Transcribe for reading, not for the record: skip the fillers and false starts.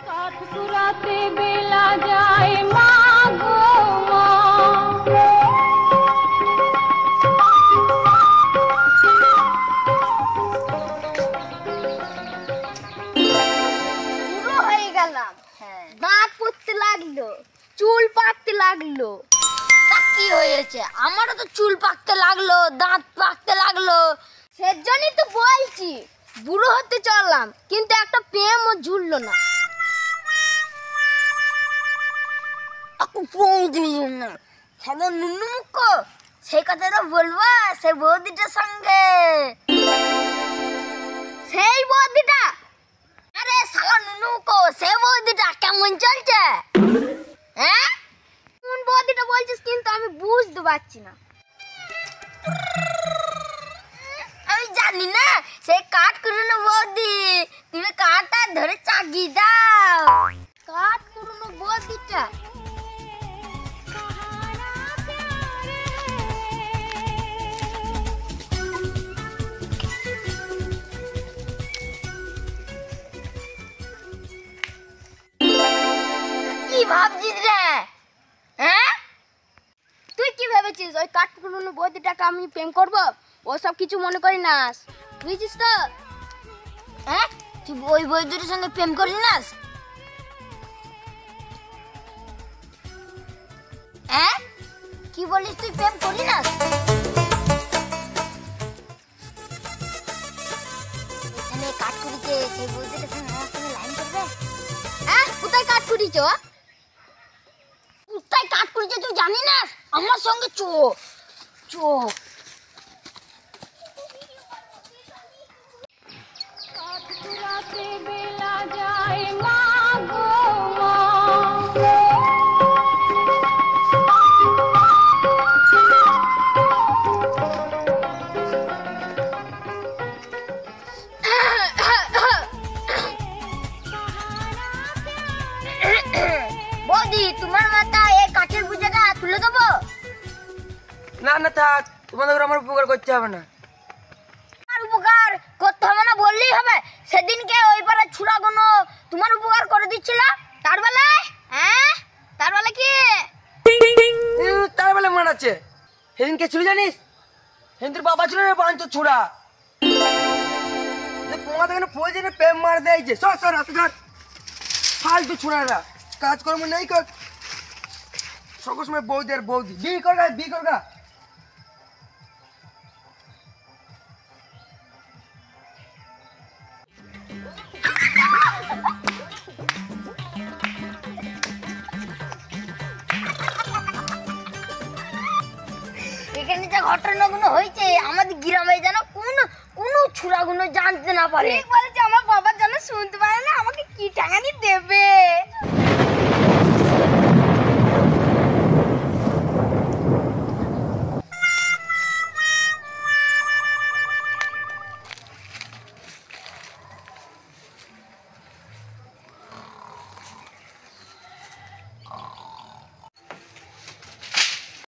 কাঠপুরাতে বেলা যায় মা গো মা। বুড়ো হয়ে গেলাম, দাঁত পড়তে লাগলো, চুল পাকতে লাগলো। তা কি হয়েছে? আমারও তো চুল পাকতে লাগলো, দাঁত পাকতে লাগলো। সেজন্যই তো বলছি বুড়ো হতে চললাম, কিন্তু একটা প্রেমও ঝুললো না। সেই কথাটা বলবো সেই বৌদিটার সঙ্গে। সেই বৌদিটা? আরে শালা নুনুকো, সেই বৌদিটা কেমন চলছে? হ্যাঁ, কোন বৌদিটা বলছিস কিন্তু আমি বুঝতে পারছি না। আমি জানি না, সেই কাঠ কুড়ানো বৌদি। তুমি কাঠটা ধরে চাগিয়ে দাও। কাঠ কুড়ানো বৌদিটা? কি ভাবছিস রে? হ্যাঁ, তুই কি ভেবেছিস ওই কাঠ কুড়ানো বৌদিটাকে আমি প্রেম করবো? ওসব কিছু মনে করি না, বুঝছিস তো? হ্যাঁ, তুই ওই বৌদির সঙ্গে প্রেম করিস না? হ্যাঁ, কি বলিস তুই প্রেম করি না? এখানে কাঠ কুড়িতে সেই বৌদিটার সঙ্গে আমার সঙ্গে লাইন করবে? হ্যাঁ, কোথায় কাঠ কুড়িছ? কোথায় কাঠ কুড়িছে তুই জানি না? আমার সঙ্গে চো চো। কাঠপুরাতে বেলা যায় মা গো মা। বৌদি, তোমার মাথায় এই কাঠের বুঝাটা তুলে দেবো? না না থাক, তোমাদের আমার উপকার করতে হবে না। তোমার উপকার করতে হবে না বললেই হবে? সেদিনকে ওই পাড়ার ছুড়াগুলো তোমার উপকার করে দিচ্ছিল, তার বেলায়? হ্যাঁ, তার বেলা কি? তার বেলা মানাচ্ছে। সেদিন কে ছিল জানিস? সেদিন তোর বাবা ছিল না, বাঞ্চ ছোড়া। তোমাদের এখানে প্রয়োজনে প্রেম মার দিয়েছে। সর সর আসতে সর। ফালতু ছোড়ারা কাজকর্ম নেই কর। সকল সময় বৌদি আর বৌদি। বিয়ে করগা, বিয়ে করগা। এখানে যে ঘটনাগুলো হয়েছে আমাদের গ্রামে যেন কোনো ছুড়াগুলো জানতে না পারে। ঠিক বলেছে, আমার বাবা যেন শুনতে পারে না, আমাকে কি টাকানি দেবে।